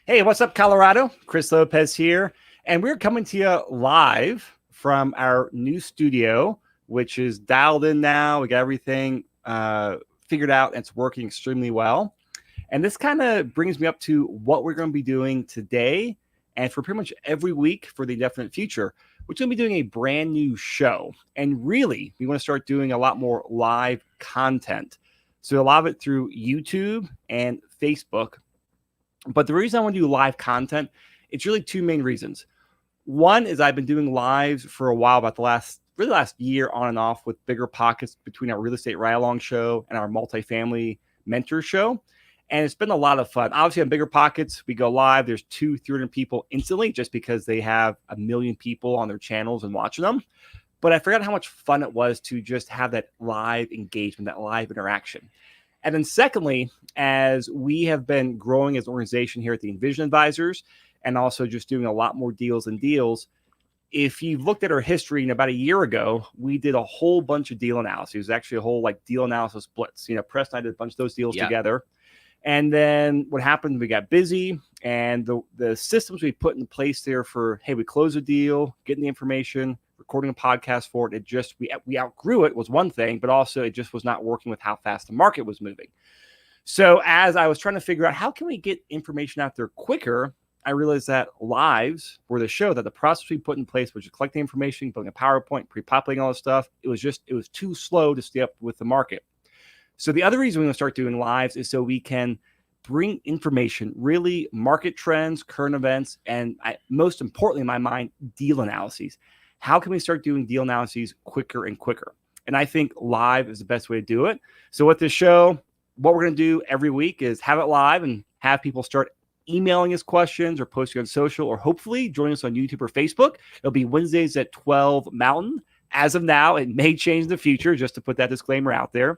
Hey, what's up, Colorado? Chris Lopez here, and we're coming to you live from our new studio, which is dialed in now. We got everything figured out, and it's working extremely well. And this kind of brings me up to what we're going to be doing today and for pretty much every week for the indefinite future. We're going to be doing a brand new show, and really, we want to start doing a lot more live content. So a lot of it through YouTube and Facebook. But the reason I want to do live content, it's really two main reasons. One is I've been doing lives for a while, about the last year on and off, with bigger pockets between our real estate ride-along show and our multifamily mentor show. And it's been a lot of fun. Obviously, on bigger pockets, we go live. There's 200-300 people instantly just because they have 1 million people on their channels and watching them. But I forgot how much fun it was to just have that live engagement, that live interaction. And then secondly, as we have been growing as an organization here at the Envision Advisors and also just doing a lot more deals, if you've looked at our history, about a year ago, we did a whole bunch of deal analysis. It was actually a whole deal analysis blitz. Preston and I did a bunch of those deals together. And then what happened, we got busy, and the systems we put in place there for, hey, we close a deal, getting the information, recording a podcast for it, we outgrew it was one thing, but also it just was not working with how fast the market was moving. So as I was trying to figure out how can we get information out there quicker, I realized that lives were the show, that the process we put in place, which is collecting information, building a PowerPoint, pre-populating all this stuff, it was too slow to stay up with the market. So the other reason we want to start doing lives is so we can bring information, really market trends, current events, and most importantly in my mind, deal analyses. How can we start doing deal analyses quicker and quicker? And I think live is the best way to do it. So with this show, what we're going to do every week is have it live and have people start emailing us questions or posting on social, or hopefully join us on YouTube or Facebook. It'll be Wednesdays at 12 Mountain. As of now, it may change in the future, just to put that disclaimer out there.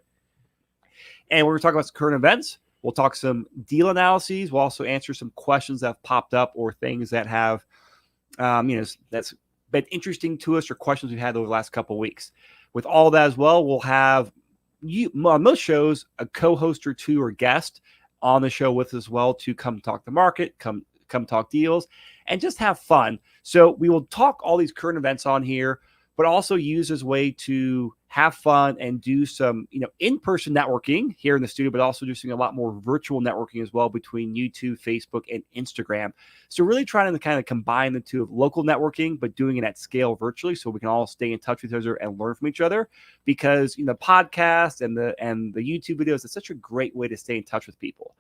And we're going to talk about some current events. We'll talk some deal analyses. We'll also answer some questions that have popped up or things that have, that's been interesting to us, or questions we've had over the last couple of weeks. With all that as well, we'll have on most shows a co-host or two or guest on the show with us as well to come talk the market, come talk deals, and just have fun. So we will talk all these current events on here, but also use as a way to have fun and do some, in-person networking here in the studio, but also just doing a lot more virtual networking as well between YouTube, Facebook, and Instagram. So really trying to kind of combine the two of local networking, but doing it at scale virtually, so we can all stay in touch with each other and learn from each other. Because podcast and the YouTube videos, it's such a great way to stay in touch with people.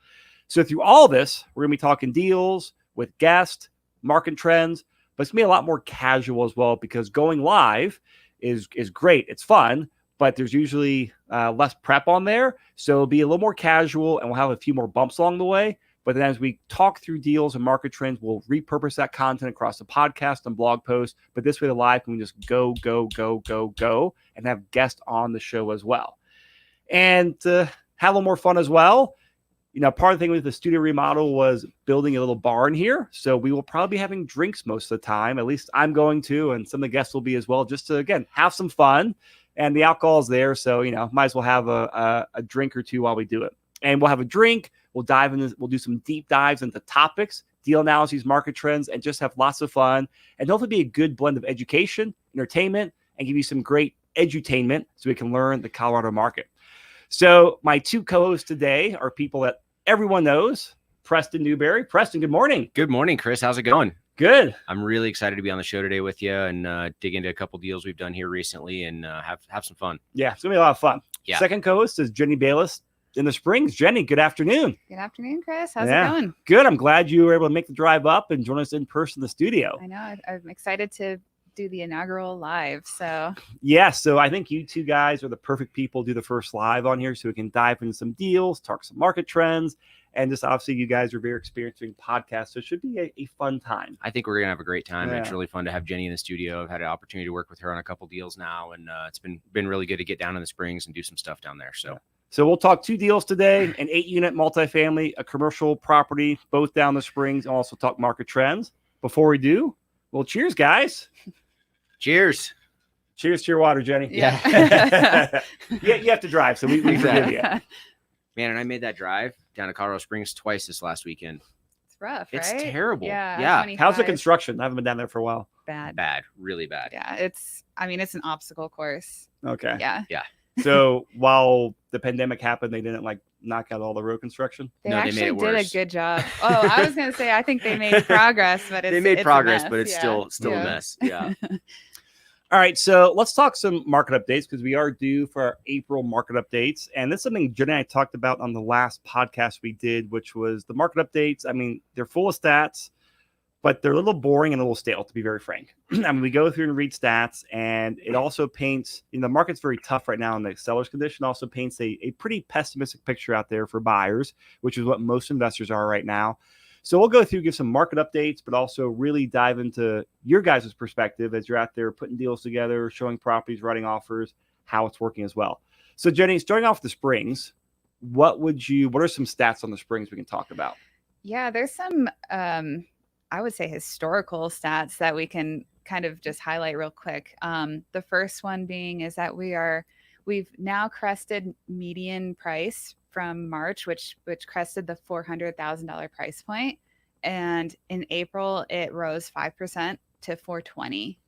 So through all this, we're gonna be talking deals with guests, market trends, but it's gonna be a lot more casual as well, because going live is great. It's fun, but there's usually less prep on there. So it'll be a little more casual, and we'll have a few more bumps along the way. But then as we talk through deals and market trends, we'll repurpose that content across the podcast and blog posts. But this way, the live can just go, and have guests on the show as well. And have a little more fun as well. Part of the thing with the studio remodel was building a little barn here. So we will probably be having drinks most of the time. At least I'm going to, and some of the guests will be as well, just to, again, have some fun. And the alcohol is there. So, might as well have a drink or two while we do it. And we'll have a drink. We'll dive into, we'll do some deep dives into topics, deal analyses, market trends, and just have lots of fun. And hopefully be a good blend of education, entertainment, and give you some great edutainment so we can learn the Colorado market. So my two co-hosts today are people that everyone knows. Preston Newberry. Preston, good morning. Good morning, Chris. How's it going? Good. I'm really excited to be on the show today with you and dig into a couple deals we've done here recently and have some fun. Yeah, it's going to be a lot of fun. Yeah. Second co-host is Jenny Bayless in the Springs. Jenny, good afternoon. Good afternoon, Chris. How's it going? Good. I'm glad you were able to make the drive up and join us in person in the studio. I know. I'm excited to do the inaugural live. So I think you two guys are the perfect people to do the first live on here, so we can dive into some deals, talk some market trends, and just obviously you guys are very experienced doing podcasts, so it should be a fun time. I think we're gonna have a great time. Yeah. It's really fun to have Jenny in the studio. I've had an opportunity to work with her on a couple deals now, and it's been really good to get down in the Springs and do some stuff down there. So we'll talk 2 deals today: an 8-unit multifamily, a commercial property, both down the Springs, and also talk market trends. Before we do, well, cheers, guys. Cheers. Cheers to your water, Jenny. Yeah. You have to drive, so we forgive you. Man, and I made that drive down to Colorado Springs twice this last weekend. It's rough, It's right? terrible. Yeah. Yeah. How's the 25. construction? I haven't been down there for a while. Bad. Bad, really bad. Yeah. It's an obstacle course. Okay. Yeah. So while the pandemic happened, they didn't like knock out all the road construction. They No, they made actually it did a worse. good job. Oh, I was going to say, I think they made progress, but They made it's a progress, mess. but it's Yeah. still a mess. Yeah. All right, so let's talk some market updates because we are due for our April market updates. And this is something Jenny and I talked about on the last podcast we did, which was the market updates. I mean, they're full of stats, but they're a little boring and a little stale, to be very frank. I mean, we go through and read stats, and it also paints, the market's very tough right now in the seller's condition, also paints a pretty pessimistic picture out there for buyers, which is what most investors are right now. So we'll go through, give some market updates, but also really dive into your guys' perspective as you're out there putting deals together, showing properties, writing offers, how it's working as well. So Jenny, starting off the Springs, what are some stats on the Springs we can talk about? Yeah, there's some, I would say, historical stats that we can kind of just highlight real quick. The first one being is that we've now crested median price from March, which crested the $400,000 price point, and in April it rose 5% to 420,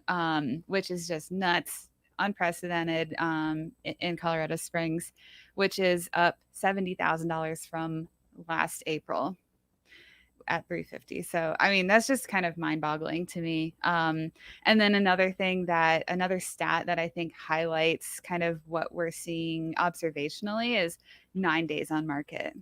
which is just nuts, unprecedented in Colorado Springs, which is up $70,000 from last April at 350. So, I mean, that's just kind of mind-boggling to me. And then another stat that I think highlights kind of what we're seeing observationally is 9 days on market,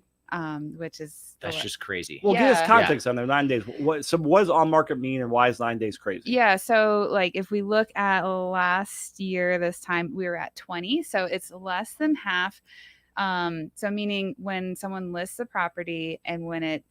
which is That's just crazy. Well, give us Yeah. context on there. 9 days. What does on market mean, and why is 9 days crazy? Yeah. So like if we look at last year, this time we were at 20. So it's less than half. So meaning when someone lists a property and when it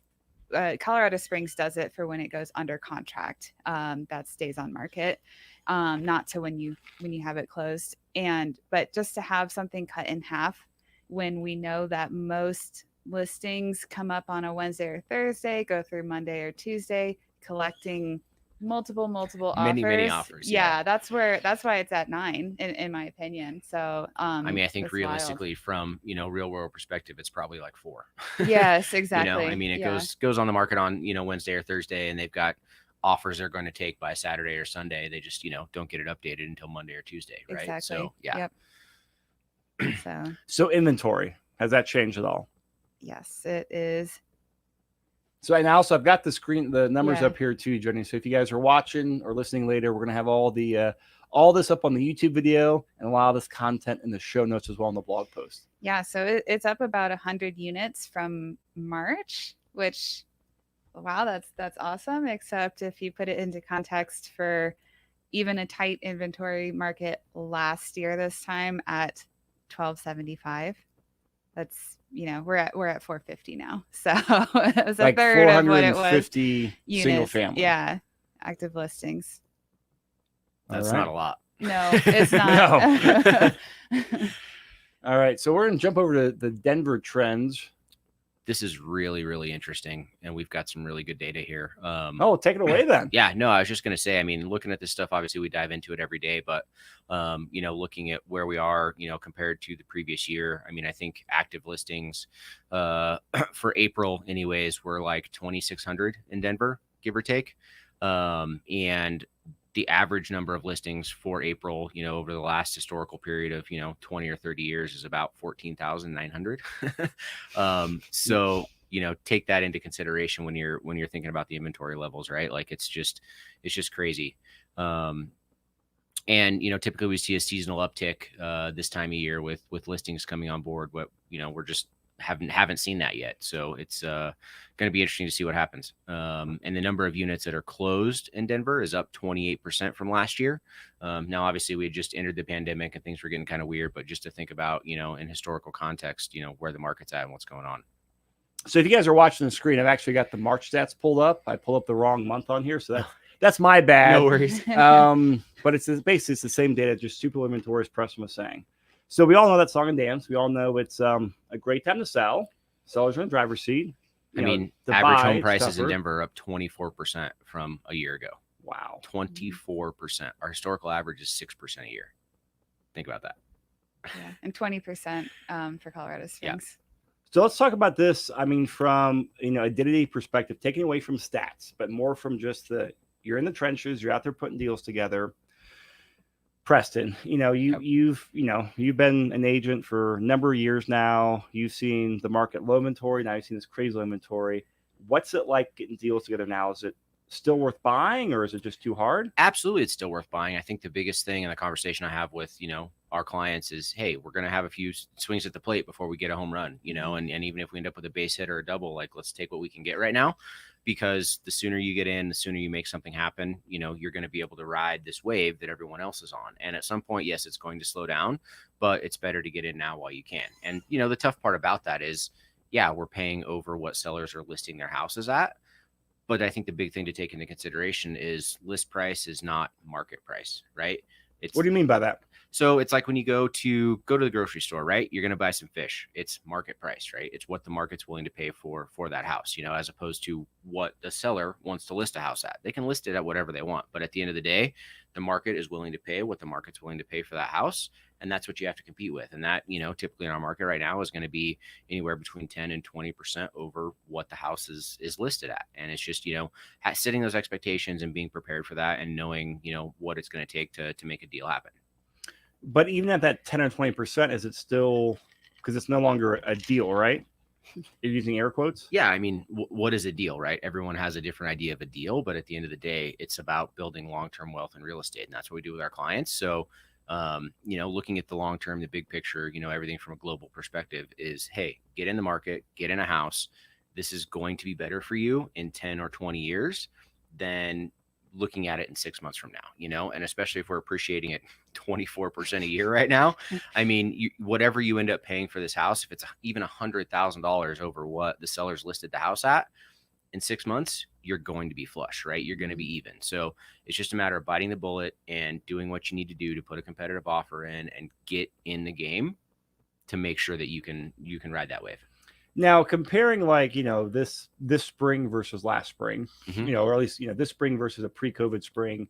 Colorado Springs does it for when it goes under contract. That stays on market, not to when you have it closed. But just to have something cut in half when we know that most listings come up on a Wednesday or Thursday, go through Monday or Tuesday, collecting multiple offers. Many offers. Yeah, that's why it's at 9 in my opinion. So I mean, I think that's realistically from, real world perspective, it's probably like 4. wild. Yes, exactly. I mean, it goes on the market on, Wednesday or Thursday, and they've got offers they're going to take by Saturday or Sunday. They just, don't get it updated until Monday or Tuesday. Right. Exactly. So, yeah. Yep. So inventory, has that changed at all? Yes, it is. So and also I've got the numbers Yeah. up here too, Jenny. So if you guys are watching or listening later, we're gonna have all this up on the YouTube video and a lot of this content in the show notes as well on the blog post. Yeah, so it's up about 100 units from March, which, wow, that's awesome. Except if you put it into context for even a tight inventory market last year, this time at 1275, that's we're at 450 now. So it was Like a third of what it was. 450 single Units. family. Yeah, active listings. That's All right. not a lot. No, it's not. All right, so we're gonna jump over to the Denver trends. This is really, really interesting, and we've got some really good data here. Take it away then. Yeah, no, I was just going to say, I mean, looking at this stuff, obviously we dive into it every day, but, looking at where we are, compared to the previous year, I mean, I think active listings for April anyways, were like 2,600 in Denver, give or take. And the average number of listings for April, over the last historical period of, 20 or 30 years is about 14,900. So, take that into consideration when you're thinking about the inventory levels, right? Like it's just crazy. And, typically we see a seasonal uptick this time of year with listings coming on board, but, we're just haven't seen that yet. So it's going to be interesting to see what happens. And the number of units that are closed in Denver is up 28% from last year. Now, obviously we had just entered the pandemic and things were getting kind of weird, but just to think about, in historical context, where the market's at and what's going on. So if you guys are watching the screen, I've actually got the March stats pulled up. I pulled up the wrong month on here, so that's my bad. No worries. But it's basically the same data, just super inventory, as Preston was saying. So we all know that song and dance. We all know it's a great time to sell. Sellers are in the driver's seat. Average home prices in Denver are up 24% from a year ago. Wow. 24%. Our historical average is 6% a year. Think about that. Yeah, and 20% for Colorado Springs. So let's talk about this. I mean, from a day-to-day perspective, taking away from stats, but more from just you're in the trenches, you're out there putting deals together. Preston, you've been an agent for a number of years now. You've seen the market low inventory. Now you've seen this crazy low inventory. What's it like getting deals together now? Is it still worth buying, or is it just too hard? Absolutely, it's still worth buying. I think the biggest thing in the conversation I have with our clients is, hey, we're going to have a few swings at the plate before we get a home run, and even if we end up with a base hit or a double, like, let's take what we can get right now, because the sooner you get in, the sooner you make something happen, you're going to be able to ride this wave that everyone else is on. And at some point, yes, it's going to slow down, but it's better to get in now while you can. And the tough part about that is, yeah, we're paying over what sellers are listing their houses at. But I think the big thing to take into consideration is list price is not market price, right? What do you mean by that? So it's like when you go to the grocery store, right? You're going to buy some fish. It's market price, right? It's what the market's willing to pay for that house, as opposed to what the seller wants to list a house at. They can list it at whatever they want, but at the end of the day, the market is willing to pay what the market's willing to pay for that house. And that's what you have to compete with. And that, typically in our market right now is going to be anywhere between 10 and 20% over what the house is listed at. And it's just, setting those expectations and being prepared for that and knowing, what it's going to take to make a deal happen. But even at that 10 or 20%, is it still, because it's no longer a deal, right? You're using air quotes? Yeah. I mean, what is a deal, right? Everyone has a different idea of a deal, but at the end of the day, it's about building long-term wealth in real estate. And that's what we do with our clients. So, looking at the long-term, the big picture, everything from a global perspective is, hey, get in the market, get in a house. This is going to be better for you in 10 or 20 years than looking at it in 6 months from now, and especially if we're appreciating it 24% a year right now. I mean, whatever you end up paying for this house, if it's even $100,000 over what the seller's listed the house at, in 6 months, you're going to be flush, right? You're going to be even. So it's just a matter of biting the bullet and doing what you need to do to put a competitive offer in and get in the game to make sure that you can ride that wave. Now, comparing this spring versus last spring, Mm-hmm. Or at least, this spring versus a pre-COVID spring,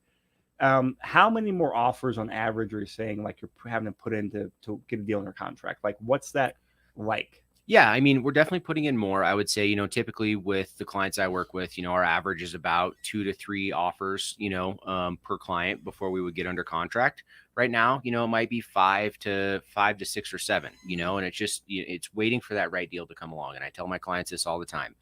how many more offers on average are you saying you're having to put in to get a deal under contract? What's that like? Yeah, I mean, we're definitely putting in more. I would say, typically with the clients I work with, our average is about 2 to 3 offers, per client before we would get under contract. Right now, it might be 5 to 6 or 7, and it's just, it's waiting for that right deal to come along. And I tell my clients this all the time.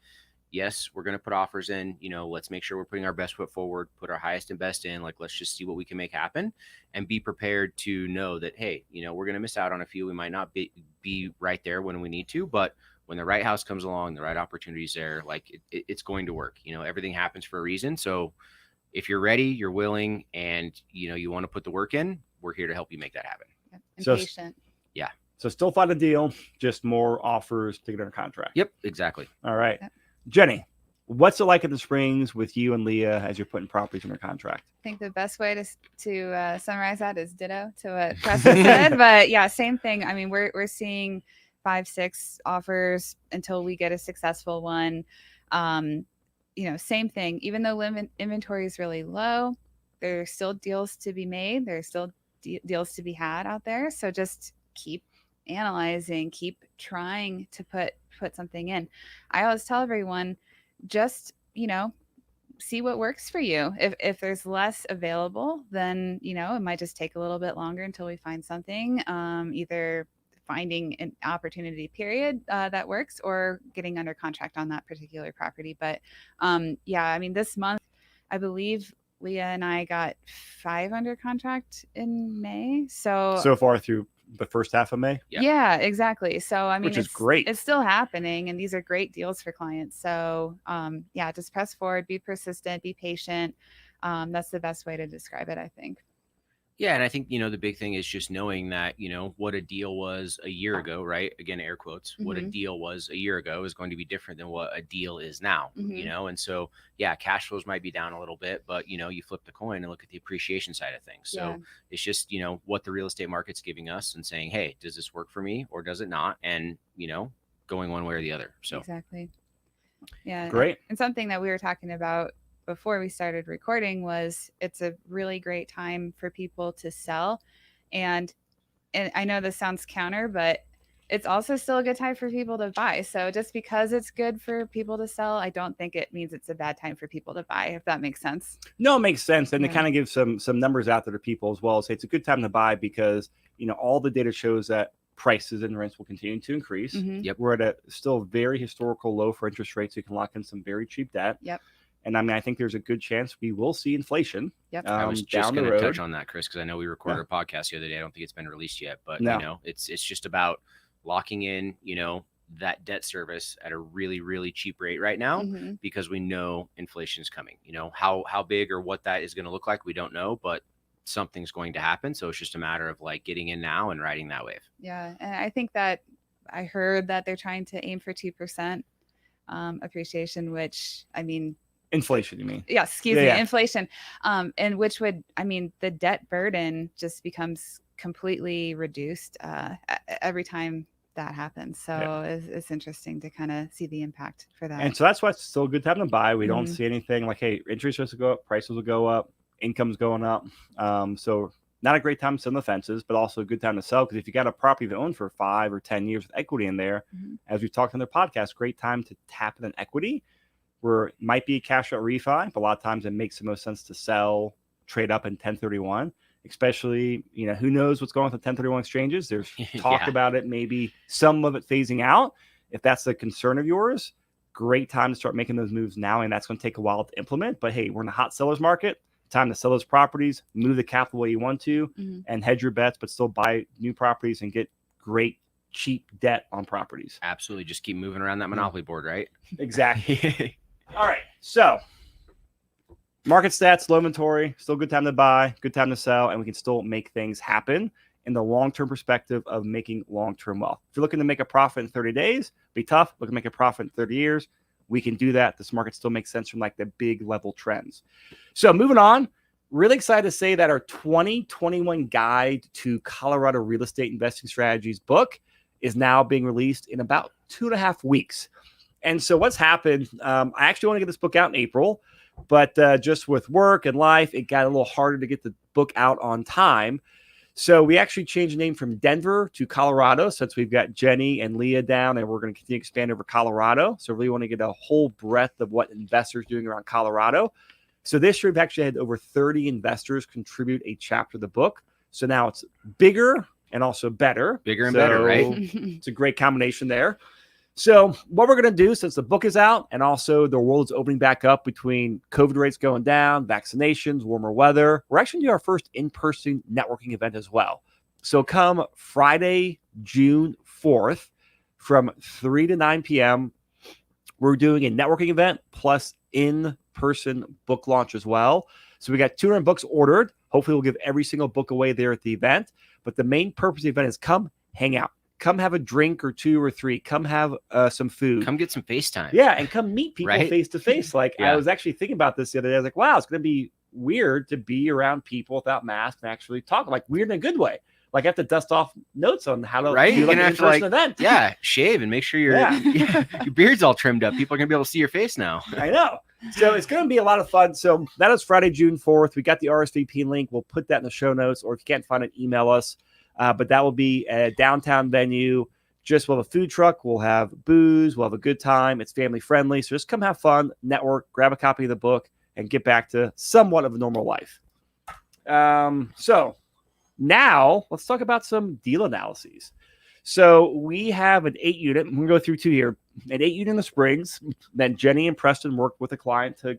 Yes, we're going to put offers in, let's make sure we're putting our best foot forward, put our highest and best in, let's just see what we can make happen and be prepared to know that, hey, we're going to miss out on a few. We might not be right there when we need to, but when the right house comes along, the right opportunities there, it's going to work. Everything happens for a reason. So if you're ready, you're willing, and, you want to put the work in, we're here to help you make that happen. Yep. And patient. Yeah. So still find a deal, just more offers to get under contract. Yep, exactly. All right. Yep. Jenny, what's it like at the Springs with you and Leah as you're putting properties under contract? I think the best way to summarize that is ditto to what Preston said. But yeah, same thing. I mean, we're seeing 5, 6 offers until we get a successful one. Same thing. Even though inventory is really low, there's still deals to be made. There's still deals to be had out there. So just keep analyzing, keep trying to put something in. I always tell everyone, just see what works for you. If there's less available, then it might just take a little bit longer until we find something, either finding an opportunity period that works or getting under contract on that particular property. But yeah, I mean, this month I believe Leah and I got 5 under contract in May. So far through the first half of May. Yeah, exactly. So I mean, which is great. It's still happening, and these are great deals for clients. So yeah, just press forward, be persistent, be patient. That's the best way to describe it, I think. Yeah. And I think, the big thing is just knowing that, what a deal was a year ago, right? Again, air quotes, what a deal was a year ago is going to be different than what a deal is now, And so, yeah, cash flows might be down a little bit, but, you flip the coin and look at the appreciation side of things. So it's just, what the real estate market's giving us and saying, hey, does this work for me or does it not? And, going one way or the other. So exactly. Yeah. Great. And something that we were talking about before we started recording was it's a really great time for people to sell. And I know this sounds counter, but it's also still a good time for people to buy. So just because it's good for people to sell, I don't think it means it's a bad time for people to buy, if that makes sense. No, it makes sense. And Yeah. to kind of give some numbers out there to people as well, say it's a good time to buy because, all the data shows that prices and rents will continue to increase. Mhm. Yep. We're at a still very historical low for interest rates. So you can lock in some very cheap debt. Yep. And I mean, I think there's a good chance we will see inflation. Yep. I was just down the going to road. touch on that, Chris, because I know we recorded a podcast the other day. I don't think it's been released yet, but No. it's just about locking in, that debt service at a really, really cheap rate right now, Mhm. because we know inflation is coming. How big or what that is going to look like, we don't know, but something's going to happen. So it's just a matter of like getting in now and riding that wave. Yeah. And I think that I heard that they're trying to aim for 2% appreciation, which, I mean, Inflation, you mean? yeah, excuse Yeah, me, yeah. inflation. And which would, I mean, the debt burden just becomes completely reduced every time that happens. So Yeah. it's interesting to kind of see the impact for that. And so that's why it's still a good time to buy. We don't Mhm. see anything like, hey, interest rates will go up, prices will go up, income's going up. So not a great time to sit on the fences, but also a good time to sell because if you got a property you've owned for 5 or 10 years with equity in there, Mhm. as we've talked on their podcast, great time to tap in an equity where it might be a cash out refi, but a lot of times it makes the most sense to sell, trade up in 1031, especially, who knows what's going on with the 1031 exchanges. There's talk Yeah. about it, maybe some of it phasing out. If that's the concern of yours, great time to start making those moves now. And that's going to take a while to implement. But hey, we're in a hot seller's market. Time to sell those properties, move the capital where you want to, Mhm. and hedge your bets, but still buy new properties and get great, cheap debt on properties. Absolutely. Just keep moving around that Monopoly board, right? Exactly. All right. So market stats, low inventory, still good time to buy, good time to sell, and we can still make things happen in the long-term perspective of making long-term wealth. If you're looking to make a profit in 30 days, be tough. Looking to make a profit in 30 years, we can do that. This market still makes sense from like the big level trends. So moving on, really excited to say that our 2021 guide to Colorado real estate investing strategies book is now being released in about 2.5 weeks. And so what's happened, I actually want to get this book out in April, but just with work and life, it got a little harder to get the book out on time. So we actually changed the name from Denver to Colorado since we've got Jenny and Leah down, and we're going to continue to expand over Colorado. So really want to get a whole breadth of what investors are doing around Colorado. So this year, we've actually had over 30 investors contribute a chapter of the book. So now it's bigger and also better. Bigger and better, right? It's a great combination there. So what we're going to do, since the book is out and also the world is opening back up between COVID rates going down, vaccinations, warmer weather, we're actually doing our first in-person networking event as well. So come Friday, June 4th from 3 to 9 p.m., we're doing a networking event plus in-person book launch as well. So we got 200 books ordered. Hopefully we'll give every single book away there at the event. But the main purpose of the event is come hang out. Come have a drink or 2 or 3. Come have some food. Come get some FaceTime. Yeah, and come meet people Right? face to face. Like Yeah. I was actually thinking about this the other day. I was like, wow, it's going to be weird to be around people without masks and actually talk. Like weird in a good way. Like I have to dust off notes on how to Right? do You're like gonna an have to, in-person like, event. Yeah, shave and make sure your beard's all trimmed up. People are gonna be able to see your face now. I know. So it's going to be a lot of fun. So that is Friday, June 4th. We got the RSVP link. We'll put that in the show notes, or if you can't find it, email us. But that will be a downtown venue. Just we'll have a food truck. We'll have booze. We'll have a good time. It's family friendly. So just come have fun, network, grab a copy of the book, and get back to somewhat of a normal life. So now let's talk about some deal analyses. So we have an 8-unit. I'm going to go through 2 here. An 8-unit in the Springs. Then Jenny and Preston worked with a client to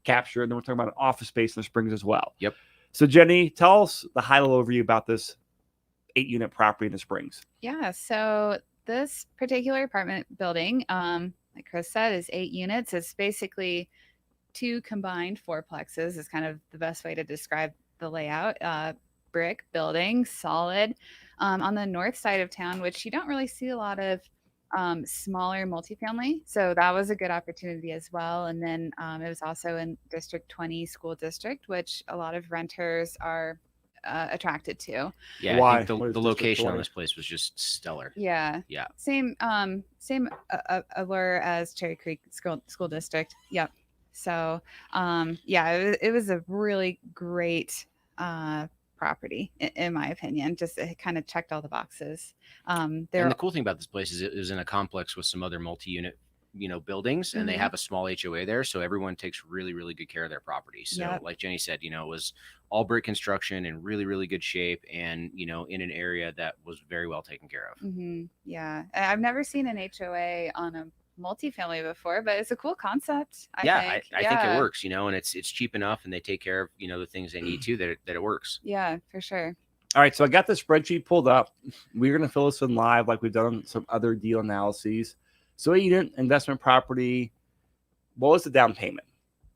capture. And then we're talking about an office space in the Springs as well. Yep. So Jenny, tell us the high-level overview about this 8-unit property in the Springs. Yeah. So this particular apartment building, like Chris said, is 8 units. It's basically 2 combined fourplexes is kind of the best way to describe the layout. Brick building, solid. On the north side of town, which you don't really see a lot of smaller multifamily. So that was a good opportunity as well. And then it was also in District 20 school district, which a lot of renters are attracted to. Yeah, Why? I think What is the District location 20? on this place was just stellar. Yeah. Yeah. Same allure as Cherry Creek school district. Yep. So yeah, it was a really great property, in my opinion. Just it kind of checked all the boxes. And the cool thing about this place is it is in a complex with some other multi-unit, buildings, and they have a small HOA there. So everyone takes really, really good care of their property. So like Jenny said, it was all brick construction in really, really good shape, and, in an area that was very well taken care of. Yeah. I've never seen an HOA on a multifamily before, but it's a cool concept. I think it works, and it's cheap enough, and they take care of, the things they need to, that it works. Yeah, for sure. All right. So I got the spreadsheet pulled up. We're going to fill this in live like we've done on some other deal analyses. So a unit investment property, what was the down payment?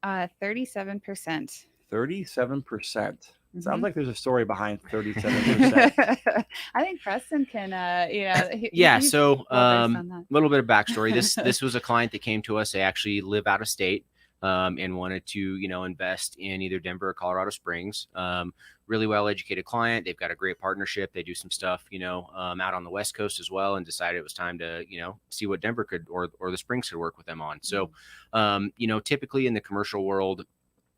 37%. 37%. Sounds like there's a story behind 37%. I think Preston can, So a little bit of backstory. This was a client that came to us. They actually live out of state, and wanted to, invest in either Denver or Colorado Springs. Really well-educated client. They've got a great partnership. They do some stuff, out on the West Coast as well, and decided it was time to, see what Denver could, or the Springs could work with them on. So, typically in the commercial world,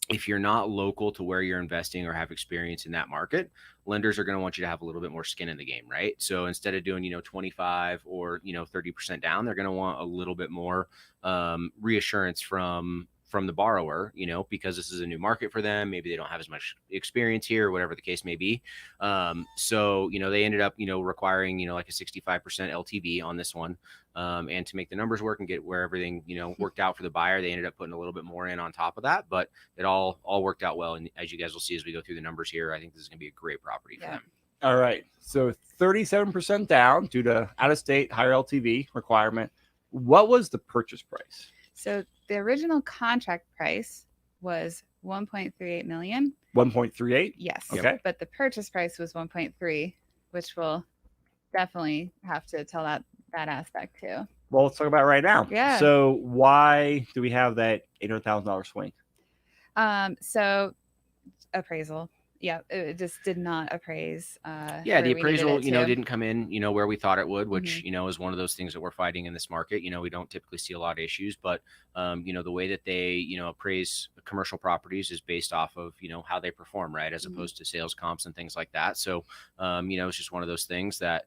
if you're not local to where you're investing or have experience in that market, lenders are going to want you to have a little bit more skin in the game, right? So instead of doing, 25 or, 30% down, they're going to want a little bit more reassurance from the borrower, because this is a new market for them. Maybe they don't have as much experience here, or whatever the case may be. So, they ended up, requiring, like a 65% LTV on this one. And to make the numbers work and get where everything, worked out for the buyer, they ended up putting a little bit more in on top of that, but it all worked out well. And as you guys will see, as we go through the numbers here, I think this is going to be a great property for them. All right. So 37% down due to out-of-state higher LTV requirement. What was the purchase price? So the original contract price was 1.38 million. 1.38? Yes. Okay. But the purchase price was 1.3, which we'll definitely have to tell that aspect too. Well, let's talk about it right now. Yeah. So why do we have that $800,000 swing? So appraisal. Yeah, it just did not appraise. The appraisal, didn't come in, where we thought it would, which, is one of those things that we're fighting in this market. We don't typically see a lot of issues, but, the way that they, appraise commercial properties is based off of, how they perform, right? As opposed to sales comps and things like that. So, it's just one of those things that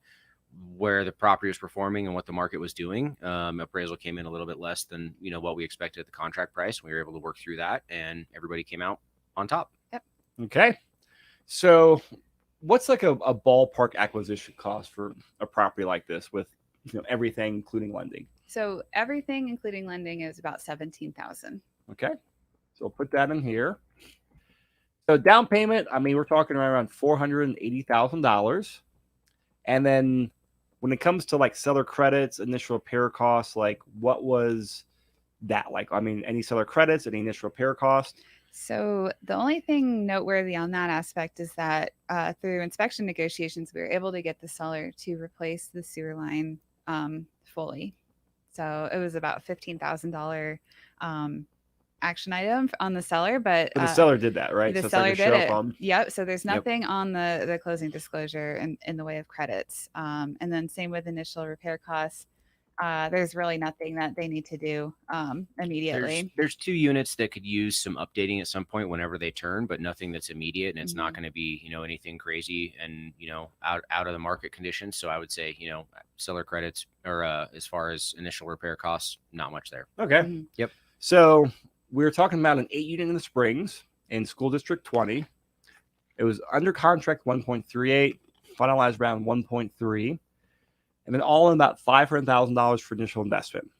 where the property was performing and what the market was doing, appraisal came in a little bit less than, what we expected at the contract price. We were able to work through that, and everybody came out on top. Yep. Okay. So what's like a ballpark acquisition cost for a property like this with, everything, including lending? So everything, including lending, is about $17,000. Okay. So we'll put that in here. So down payment, we're talking around $480,000. And then when it comes to like seller credits, initial repair costs, like what was that like? Any seller credits, any initial repair cost? So the only thing noteworthy on that aspect is that through inspection negotiations, we were able to get the seller to replace the sewer line fully. So it was about $15,000 action item on the seller, but the seller did that, right? The so seller like did it. Yep. So there's Yep. nothing on the closing disclosure in the way of credits. And then same with initial repair costs. There's really nothing that they need to do immediately. There's 2 units that could use some updating at some point whenever they turn, but nothing that's immediate, and it's not going to be, anything crazy and, out of the market conditions. So I would say, seller credits or as far as initial repair costs, not much there. Okay. Yep. So we were talking about an 8-unit in the Springs in School District 20. It was under contract 1.38, finalized around 1.3. And then all in about $500,000 for initial investment.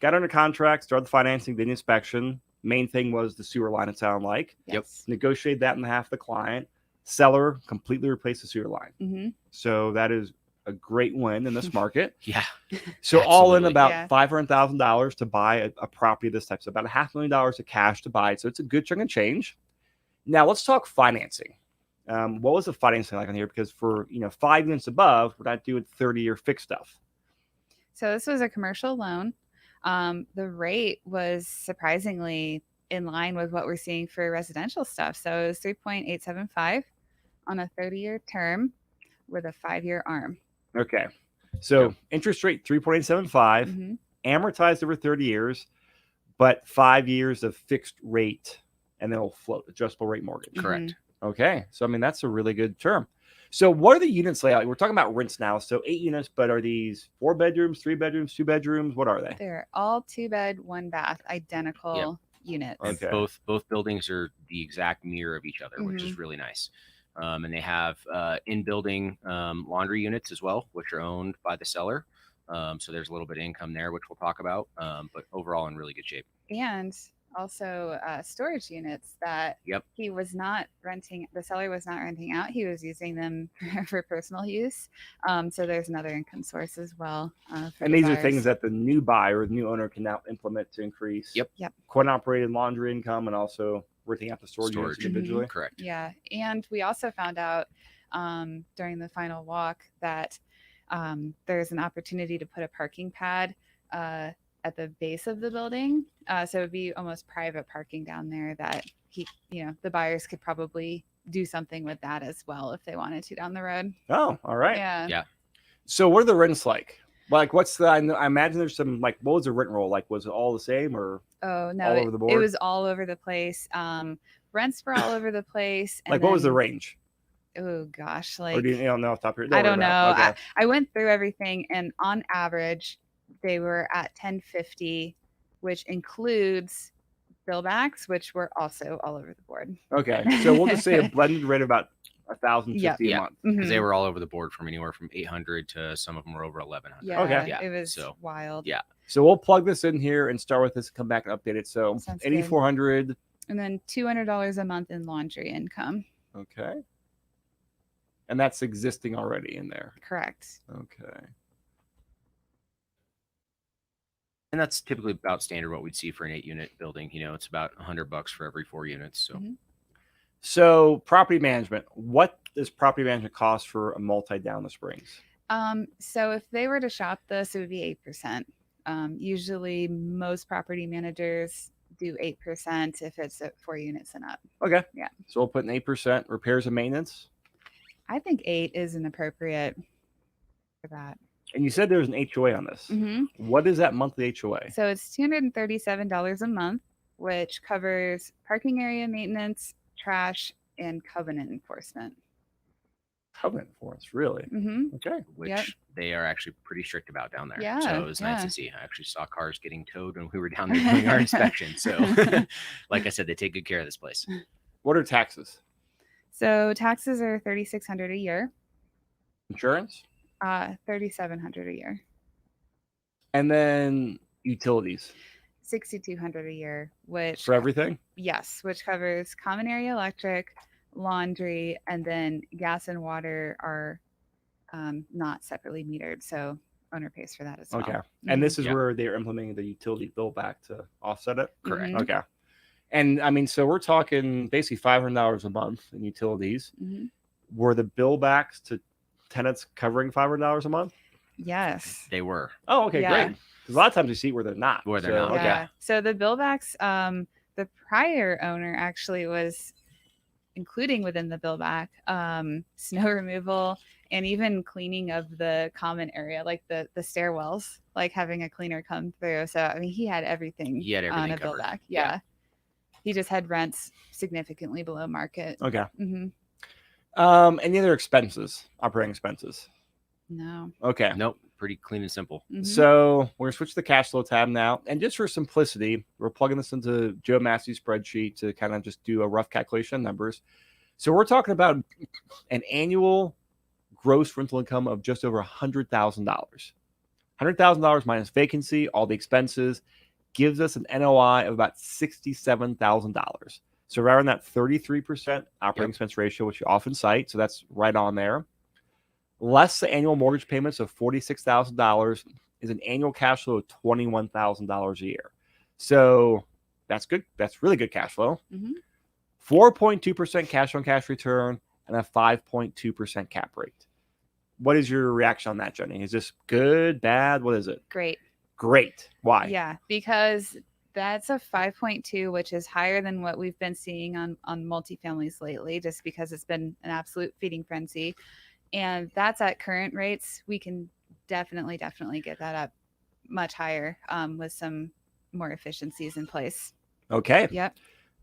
Got under contract, started the financing, did the inspection. Main thing was the sewer line, it sounded like. Yes. Negotiated that on behalf of the client. Seller completely replaced the sewer line. So that is a great win in this market. Yeah. So all in Absolutely. about $500,000 to buy a property of this type. So about $500,000 of cash to buy it. So it's a good chunk of change. Now let's talk financing. What was the financing like on here? Because for 5 units above, we're not doing 30-year fixed stuff. So this was a commercial loan. The rate was surprisingly in line with what we're seeing for residential stuff. So it was 3.875 on a 30-year term with a 5-year ARM. Okay. So interest rate 3.875, amortized over 30 years, but 5 years of fixed rate, and then it'll float, adjustable rate mortgage. Correct. Okay. So, I mean, that's a really good term. So what are the units layout? We're talking about rents now. So 8 units, but are these 4 bedrooms, 3 bedrooms, 2 bedrooms? What are they? They're all 2-bed, 1-bath, identical units. And Okay. both buildings are the exact mirror of each other, which is really nice. And they have in-building laundry units as well, which are owned by the seller. So there's a little bit of income there, which we'll talk about. But overall, in really good shape. And also storage units that he was not renting. The seller was not renting out. He was using them for personal use. So there's another income source as well. And these are things that the new buyer, the new owner can now implement to increase coin-operated laundry income and also renting out the storage units individually. Correct. Yeah. And we also found out during the final walk that there's an opportunity to put a parking pad at the base of the building. So it'd be almost private parking down there that the buyers could probably do something with that as well if they wanted to down the road. Oh, all right. Yeah. So what are the rents like? Like, what's the? I imagine there's some what was the rent roll like? Was it all the same or? Oh no, all over the board? It was all over the place. Rents were all over the place. And what was the range? Oh gosh, Or do you don't know off the top of your? I don't know. Okay. I went through everything, and on average, they were at $1,050, which includes billbacks, which were also all over the board. Okay, so we'll just say a blended rate of about $1,050 a month. Because they were all over the board from anywhere from $800 to some of them were over $1,100. Yeah, okay, it was wild. Yeah. So we'll plug this in here and start with this and come back and update it. So $8,400, and then $200 a month in laundry income. Okay. And that's existing already in there. Correct. Okay. And that's typically about standard what we'd see for an 8-unit building. It's about $100 for every 4 units. So, So property management. What does property management cost for a multi down the Springs? So if they were to shop this, it would be 8%. Usually, most property managers do 8% if it's at 4 units and up. Okay. Yeah. So we'll put an 8% repairs and maintenance. I think 8 is an appropriate for that. And you said there's an HOA on this. What is that monthly HOA? So it's $237 a month, which covers parking area maintenance, trash, and covenant enforcement. Covenant enforcement, really? Okay. Which they are actually pretty strict about down there. Yeah, so it was nice to see. I actually saw cars getting towed when we were down there doing our inspection. So like I said, they take good care of this place. What are taxes? So taxes are $3,600 a year. Insurance? $3,700 a year. And then utilities? $6,200 a year, which for everything? Yes, which covers common area electric, laundry, and then gas and water are not separately metered, so owner pays for that as well. Okay. And this is where they're implementing the utility bill back to offset it? Correct. Okay. And I mean, so we're talking basically $500 a month in utilities. Were the bill backs to tenants covering $500 a month? Yes. They were. Oh, okay, great. Because a lot of times we see where they're not. Where they're not. Okay. Yeah. So the bill backs, the prior owner actually was including within the bill back snow removal and even cleaning of the common area, like the stairwells, like having a cleaner come through. So I mean, he had everything. He had everything on a bill covered. back. Yeah. He just had rents significantly below market. Okay. Any other expenses, operating expenses? No. Okay. Nope. Pretty clean and simple. So we're going to switch to the cash flow tab now. And just for simplicity, we're plugging this into Joe Massey's spreadsheet to kind of just do a rough calculation of numbers. So we're talking about an annual gross rental income of just over $100,000. $100,000 minus vacancy, all the expenses, gives us an NOI of about $67,000. So right around that 33% operating expense ratio, which you often cite. So that's right on there. Less the annual mortgage payments of $46,000 is an annual cash flow of $21,000 a year. So that's good. That's really good cash flow. 4.2% cash on cash return and a 5.2% cap rate. What is your reaction on that, Jenny? Is this good, bad? What is it? Great. Great. Why? Yeah, because that's a 5.2, which is higher than what we've been seeing on multifamilies lately, just because it's been an absolute feeding frenzy. And that's at current rates. We can definitely get that up much higher with some more efficiencies in place. Okay. Yep.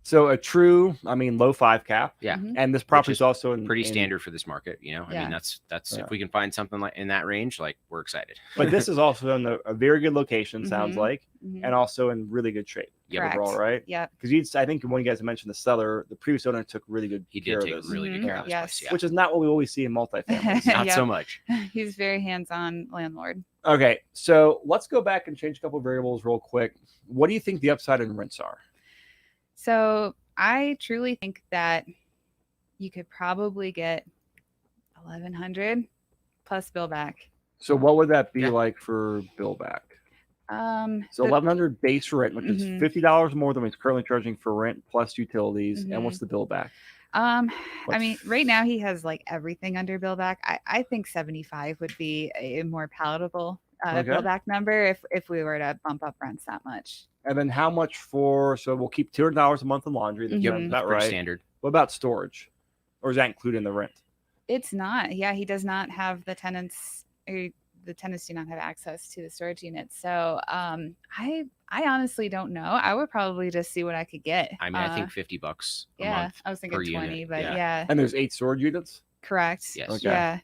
So a true, I mean, low 5 cap. Yeah. Mhm. And this property is is also in Pretty in- standard for this market, I Yeah. mean, that's Yeah. if we can find something like in that range, like we're excited. But this is also in a very good location, sounds Mhm. like, Mhm. and also in really good shape. Yep. Overall, right? Yep. Because I think when you guys mentioned the seller, the previous owner took really good He care did of take this. really good Mhm. care of this Yes. place. Yeah. Which is not what we always see in multifamily. Not Yep. so much. He's very hands-on landlord. Okay, so let's go back and change a couple of variables real quick. What do you think the upside in rents are? So I truly think that you could probably get 1,100 plus bill back. So what would that be Yeah. like for bill back? So The- 1,100 base rent, which is Mhm. $50 more than he's currently charging for rent plus utilities. And Mhm. what's the bill back? I What's- mean, right now he has like everything under bill back. I think 75 would be a more palatable Okay. bill back number if we were to bump up rents that much. And then how much for? So we'll keep $200 a month in laundry. That's Yep, sounds that's about Pretty right. standard. What about storage? Or is that included in the rent? It's not. Yeah, he does not have the tenants. Or the tenants do not have access to the storage units. So I honestly don't know. I would probably just see what I could get. I mean, I think $50 a Yeah, month. I was thinking per 20, unit, but yeah. yeah, And there's 8 storage units. correct. Yes. Okay. Yeah.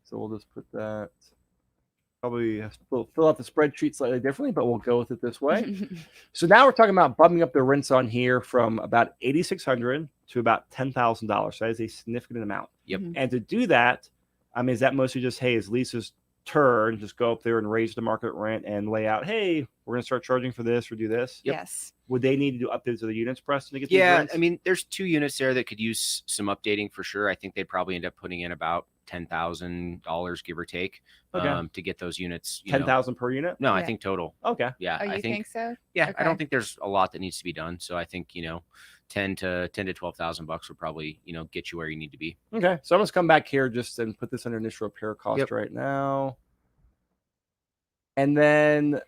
So we'll just put that. Probably we'll fill out the spreadsheet slightly differently, but we'll go with it this way. So now we're talking about bumping up the rents on here from about $8,600 to about $10,000. So that is a significant amount. Yep. Mhm. And to do that, I mean, is that mostly just, hey, is Lisa's turn, just go up there and raise the market rent and lay out, hey, we're going to start charging for this or do this? Yep. Yes. Would they need to do updates to the units, Preston, to get these Yeah, rents? I mean, there's 2 units there that could use some updating for sure. I think they'd probably end up putting in about $10,000, give or take, Okay. to get those units. You know. 10,000 per unit? No, I Yeah. think total. Okay. Yeah, Oh, you I think so? Yeah, I Okay. don't think there's a lot that needs to be done. So I think 10 to $12,000 would probably get you where you need to be. Okay. So I'm going to come back here just and put this under initial repair cost Yep. right now. And then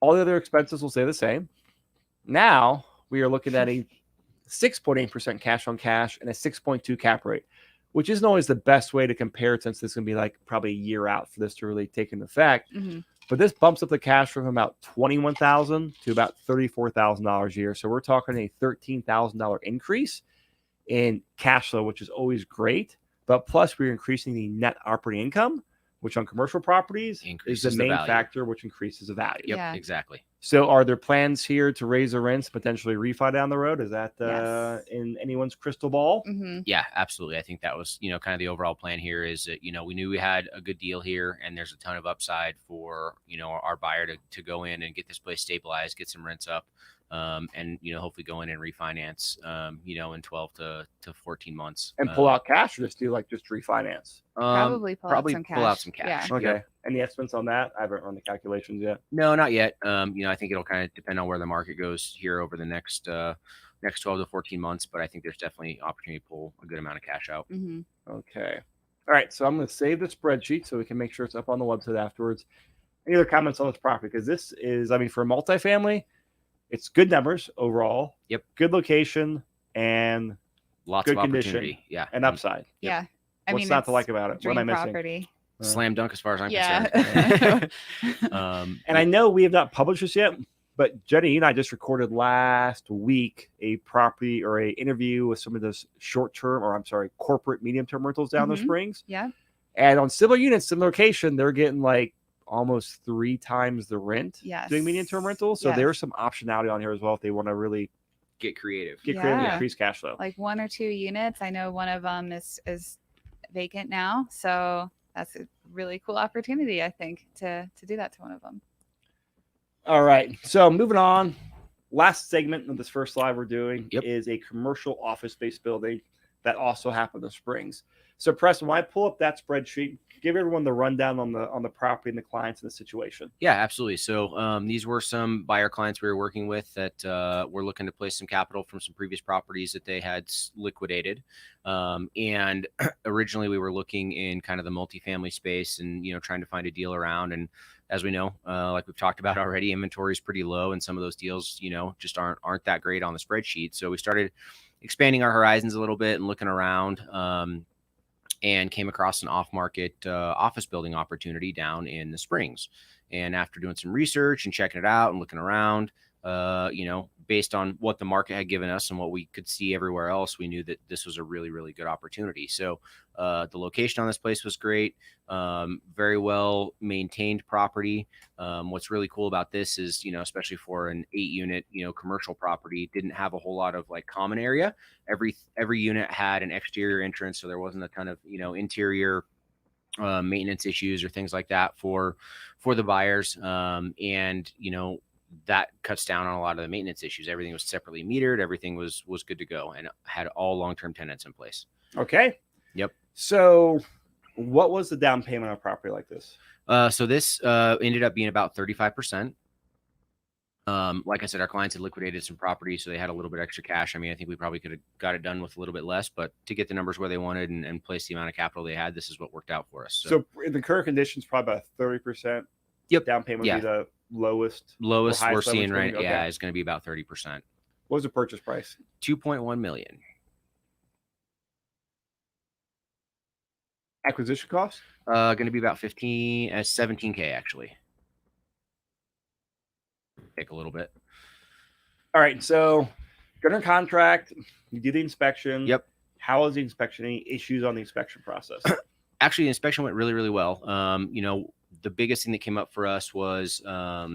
all the other expenses will stay the same. Now we are looking at a 6.8% cash on cash and a 6.2 cap rate, which isn't always the best way to compare it since this is going to be like probably a year out for this to really take into effect. hmm But this bumps up the cash from about $21,000 to about $34,000 a year. So we're talking a $13,000 increase in cash flow, which is always great. But plus, we're increasing the net operating income, which on commercial properties is Increases the the main value. factor, which increases the value. Yep, Yeah. exactly. So are there plans here to raise the rents, potentially refi down the road? Is that Yes. in anyone's crystal ball? hmm Yeah, absolutely. I think that was, kind of the overall plan here is that, we knew we had a good deal here and there's a ton of upside for, our buyer to go in and get this place stabilized, get some rents up, and, hopefully go in and refinance, in 12 to 14 months. And pull out cash or just do just refinance? Probably pull out some cash. pull out some cash. Yeah. Okay. Yep. Any estimates on that? I haven't run the calculations yet. No, not yet. I think it'll kind of depend on where the market goes here over the next 12 to 14 months, but I think there's definitely opportunity to pull a good amount of cash out. hmm Okay. All right. So I'm going to save the spreadsheet so we can make sure it's up on the website afterwards. Any other comments on this property? Because this is, for a multifamily, it's good numbers overall. Yep. Good location and Lots Good of condition opportunity. Yeah. an upside. Yeah. I What's mean, not to it's like about it? What dream am I missing? property. Slam dunk as far as I'm Yeah. concerned. And I know we have not published this yet, but Jenny and I just recorded last week a property or a interview with some of those corporate medium-term rentals down the Mhm. Springs. Yeah. And on similar units, similar location, they're getting almost 3 times the rent Yes. doing medium-term rentals. So Yes. there's some optionality on here as well if they want to really Get creative. get creative and Yeah. increase cash flow. Like 1 or 2 units. I know one of them is vacant now, so that's a really cool opportunity, I think, to do that to one of them. All right. So moving on. Last segment of this first slide we're doing Yep. is a commercial office-based building that also happened in the Springs. So Preston, when I pull up that spreadsheet, give everyone the rundown on the property and the clients and the situation. Yeah, absolutely. So these were some buyer clients we were working with that were looking to place some capital from some previous properties that they had liquidated. And originally we were looking in kind of the multifamily space and, trying to find a deal around. And as we know, like we've talked about already, inventory is pretty low and some of those deals, just aren't that great on the spreadsheet. So we started expanding our horizons a little bit and looking around. And came across an off-market office building opportunity down in the Springs. And after doing some research and checking it out and looking around, you know, based on what the market had given us and what we could see everywhere else, we knew that this was a really, really good opportunity. So the location on this place was great. Very well maintained property. What's really cool about this is, you know, especially for an 8-unit, you know, commercial property, didn't have a whole lot of like common area. Every unit had an exterior entrance, so there wasn't a ton of, you know, interior maintenance issues or things like that for the buyers. And you know, that cuts down on a lot of the maintenance issues. Everything was separately metered. Everything was good to go and had all long-term tenants in place. Okay. Yep. So what was the down payment on a property like this? So this ended up being about 35%. Like I said, our clients had liquidated some property, so they had a little bit extra cash. I mean, I think we probably could have got it done with a little bit less, but to get the numbers where they wanted and place the amount of capital they had, this is what worked out for us. So in the current conditions, probably about 30%. Yep. Down payment would be the lowest we're seeing right. Okay. Yeah, it's going to be about 30%. What was the purchase price? 2.1 million. Acquisition cost? Going to be about 17K actually. Take a little bit. All right. So got under contract. You did the inspection. Yep. How was the inspection? Any issues on the inspection process? Actually, the inspection went really, really well. You know, the biggest thing that came up for us was a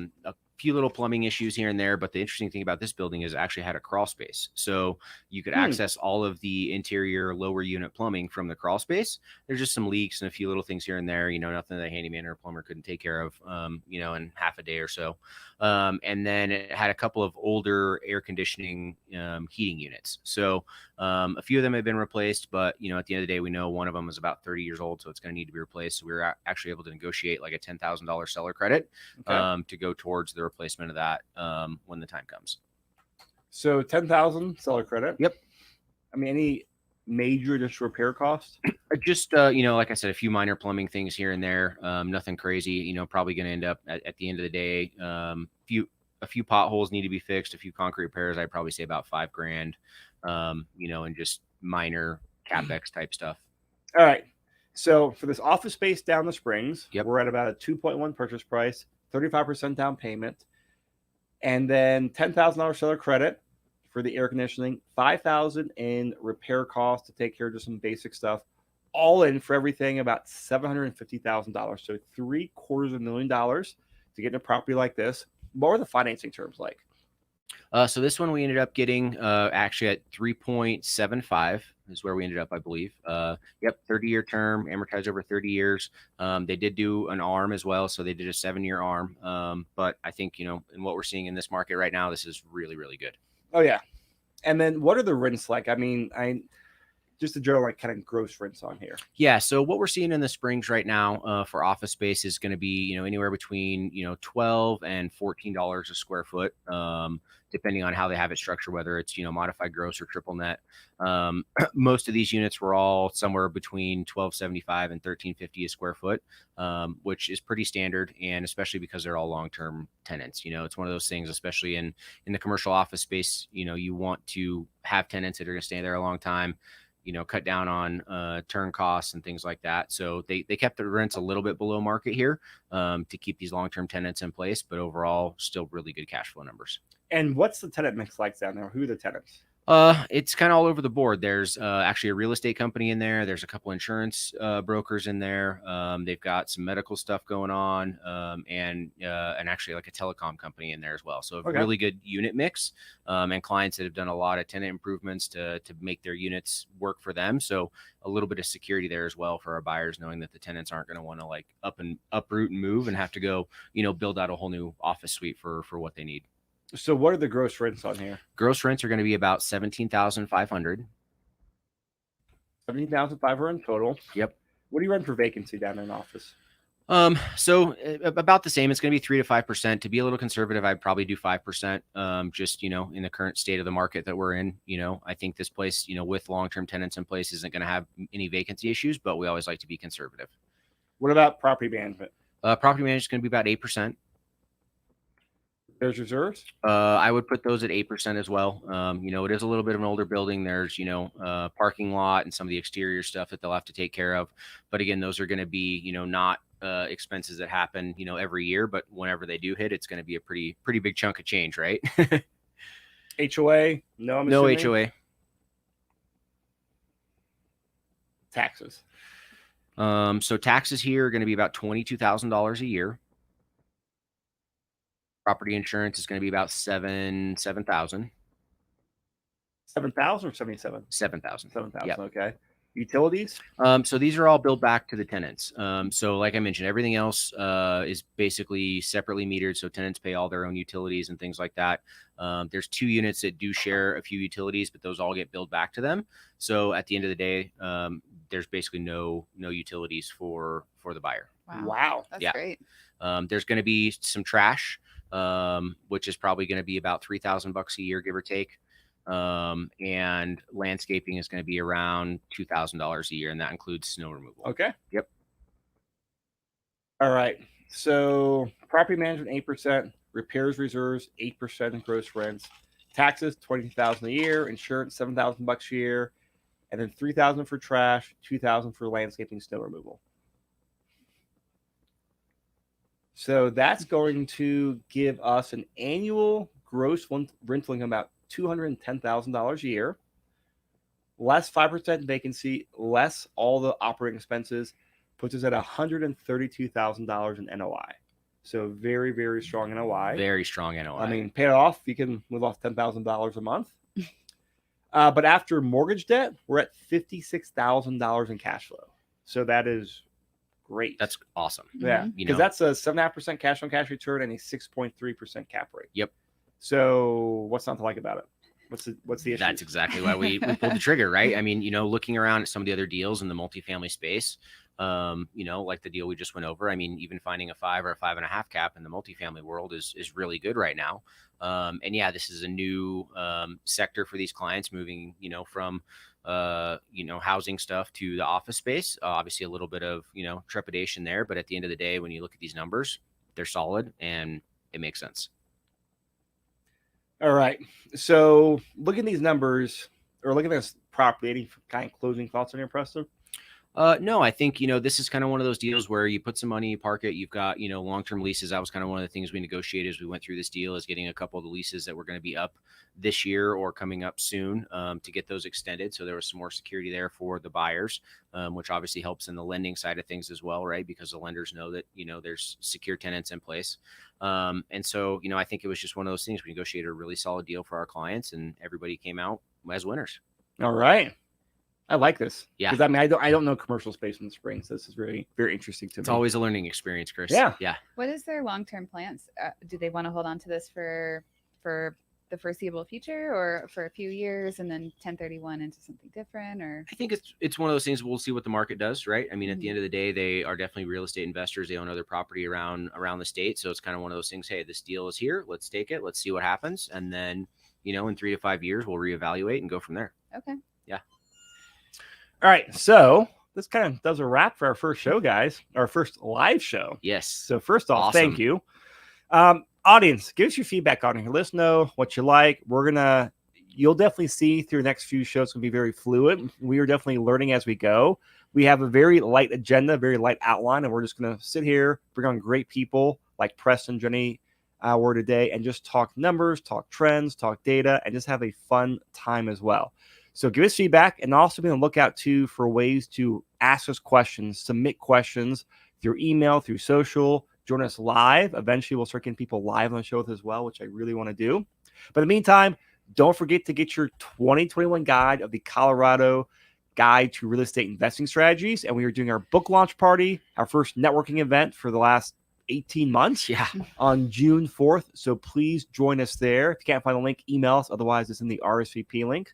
few little plumbing issues here and there. But the interesting thing about this building is it actually had a crawl space. So you could access all of the interior lower unit plumbing from the crawl space. There's just some leaks and a few little things here and there, you know, nothing that a handyman or a plumber couldn't take care of, you know, in half a day or so. And then it had a couple of older air conditioning heating units. So a few of them have been replaced, but, you know, at the end of the day, we know one of them is about 30 years old, so it's going to need to be replaced. So we were actually able to negotiate like a $10,000 seller credit to go towards the replacement of that when the time comes. So 10,000 seller credit. Yep. I mean, any major just repair cost? Just you know, like I said, a few minor plumbing things here and there. Nothing crazy. You know, probably going to end up at the end of the day. A few potholes need to be fixed. A few concrete repairs. I'd probably say about $5,000. You know, and just minor CapEx type stuff. All right. So for this office space down the Springs, Yep. we're at about a 2.1 purchase price, 35% down payment, and then $10,000 seller credit for the air conditioning, $5,000 in repair costs to take care of just some basic stuff, all in for everything about $750,000. So $750,000 to get in a property like this. What were the financing terms like? So this one we ended up getting actually at 3.75 is where we ended up, I believe. Yep, 30-year term, amortized over 30 years. They did do an ARM as well, so they did a 7-year ARM. But I think, you know, in what we're seeing in this market right now, this is really, really good. Oh yeah. And then what are the rents like? I mean, just the general like kind of gross rents on here. Yeah. So what we're seeing in the Springs right now for office space is going to be, you know, anywhere between, you know, $12 and $14 a square foot, depending on how they have it structured, whether it's, you know, modified gross or triple net. Most of these units were all somewhere between $12.75 and $13.50 a square foot, which is pretty standard. And especially because they're all long-term tenants, you know, it's one of those things, especially in the commercial office space, you know, you want to have tenants that are going to stay there a long time, you know, cut down on turn costs and things like that. So they kept the rents a little bit below market here to keep these long-term tenants in place, but overall still really good cash flow numbers. And what's the tenant mix like down there? Who are the tenants? It's kind of all over the board. There's actually a real estate company in there. There's a couple insurance brokers in there. They've got some medical stuff going on, and actually like a telecom company in there as well. So a really good unit mix, and clients that have done a lot of tenant improvements to make their units work for them. So a little bit of security there as well for our buyers, knowing that the tenants aren't going to want to like uproot and move and have to go, you know, build out a whole new office suite for what they need. So what are the gross rents on here? Gross rents are going to be about $17,500. $17,500 total. Yep. What do you run for vacancy down in an office? So about the same. It's going to be 3 to 5%. To be a little conservative, I'd probably do 5%. Just, you know, in the current state of the market that we're in, you know, I think this place, you know, with long-term tenants in place isn't going to have any vacancy issues, but we always like to be conservative. What about property management? Property management is going to be about 8%. There's reserves? I would put those at 8% as well. You know, it is a little bit of an older building. There's, you know, parking lot and some of the exterior stuff that they'll have to take care of. But again, those are going to be, you know, not expenses that happen, every year, but whenever they do hit, it's going to be a pretty big chunk of change, right? HOA? No, I'm No assuming. HOA. Taxes. So taxes here are going to be about $22,000 a year. Property insurance is going to be about $7,000. 7,000 or 77? 7,000. 7,000. Yep. Okay. Utilities? So these are all billed back to the tenants. So like I mentioned, everything else is basically separately metered. So tenants pay all their own utilities and things like that. There's 2 units that do share a few utilities, but those all get billed back to them. So at the end of the day, there's basically no utilities for the buyer. Wow. That's great. There's going to be some trash, which is probably going to be about $3,000 a year, give or take. And landscaping is going to be around $2,000 a year, and that includes snow removal. Okay. Yep. All right. So property management 8%, repairs reserves 8% in gross rents, taxes $20,000 a year, insurance $7,000 a year, and then $3,000 for trash, $2,000 for landscaping, snow removal. So that's going to give us an annual gross rental income about $210,000 a year, less 5% vacancy, less all the operating expenses, puts us at $132,000 in NOI. So very, very strong NOI. Very strong NOI. I mean, pay it off, you can live off $10,000 a month. But after mortgage debt, we're at $56,000 in cash flow. So that is great. That's awesome. Yeah, because that's a 7.5% cash on cash return and a 6.3% cap rate. Yep. So what's not to like about it? What's the issue? That's exactly why we pulled the trigger, right? I mean, looking around at some of the other deals in the multifamily space, like the deal we just went over. I mean, even finding a 5 or a 5.5 cap in the multifamily world is really good right now. And yeah, this is a new sector for these clients moving, from housing stuff to the office space. Obviously, a little bit of trepidation there, but at the end of the day, when you look at these numbers, they're solid and it makes sense. All right. So looking at these numbers or looking at this property, any kind of closing thoughts on your Preston? No, I think, this is kind of one of those deals where you put some money, you park it, you've got, long-term leases. That was kind of one of the things we negotiated as we went through this deal, is getting a couple of the leases that were going to be up this year or coming up soon to get those extended. So there was some more security there for the buyers, which obviously helps in the lending side of things as well, right? Because the lenders know that, there's secure tenants in place. And so, I think it was just one of those things. We negotiated a really solid deal for our clients and everybody came out as winners. All right. I like this. Yeah. Because I don't know commercial space in the spring. So this is really very interesting to me. It's always a learning experience, Chris. Yeah. Yeah. What is their long-term plans? Do they want to hold on to this for the foreseeable future or for a few years and then 1031 into something different? Or I think it's one of those things. We'll see what the market does, right? I mean, at the end of the day, they are definitely real estate investors. They own other property around the state. So it's kind of one of those things. Hey, this deal is here. Let's take it. Let's see what happens. And then, in 3 to 5 years, we'll reevaluate and go from there. Okay. Yeah. All right. So this kind of does a wrap for our first show, guys. Our first live show. Yes. So first off, Awesome. Thank you. Audience, give us your feedback on here. Let us know what you like. You'll definitely see through the next few shows. It's going to be very fluid. We are definitely learning as we go. We have a very light agenda, very light outline, and we're just going to sit here, bring on great people like Preston and Jenny were today, and just talk numbers, talk trends, talk data, and just have a fun time as well. So give us feedback, and also be on the lookout too for ways to ask us questions, submit questions through email, through social. Join us live. Eventually, we'll start getting people live on the show as well, which I really want to do. But in the meantime, don't forget to get your 2021 guide of the Colorado Guide to Real Estate Investing Strategies. And we are doing our book launch party, our first networking event for the last 18 months on June 4th. So please join us there. If you can't find the link, email us. Otherwise, it's in the RSVP link.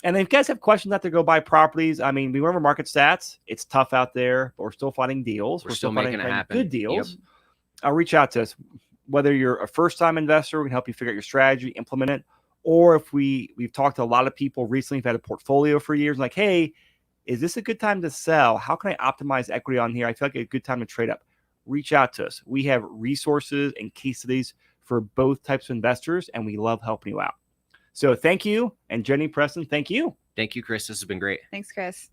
And then if you guys have questions out there, go buy properties. I mean, we remember market stats. It's tough out there, but we're still finding deals. We're still making it happen. Good deals. Yep. Reach out to us. Whether you're a first-time investor, we can help you figure out your strategy, implement it. Or if we've talked to a lot of people recently who've had a portfolio for years, like, hey, is this a good time to sell? How can I optimize equity on here? I feel like a good time to trade up. Reach out to us. We have resources and case studies for both types of investors, and we love helping you out. So thank you. And Jenny, Preston, thank you. Thank you, Chris. This has been great. Thanks, Chris.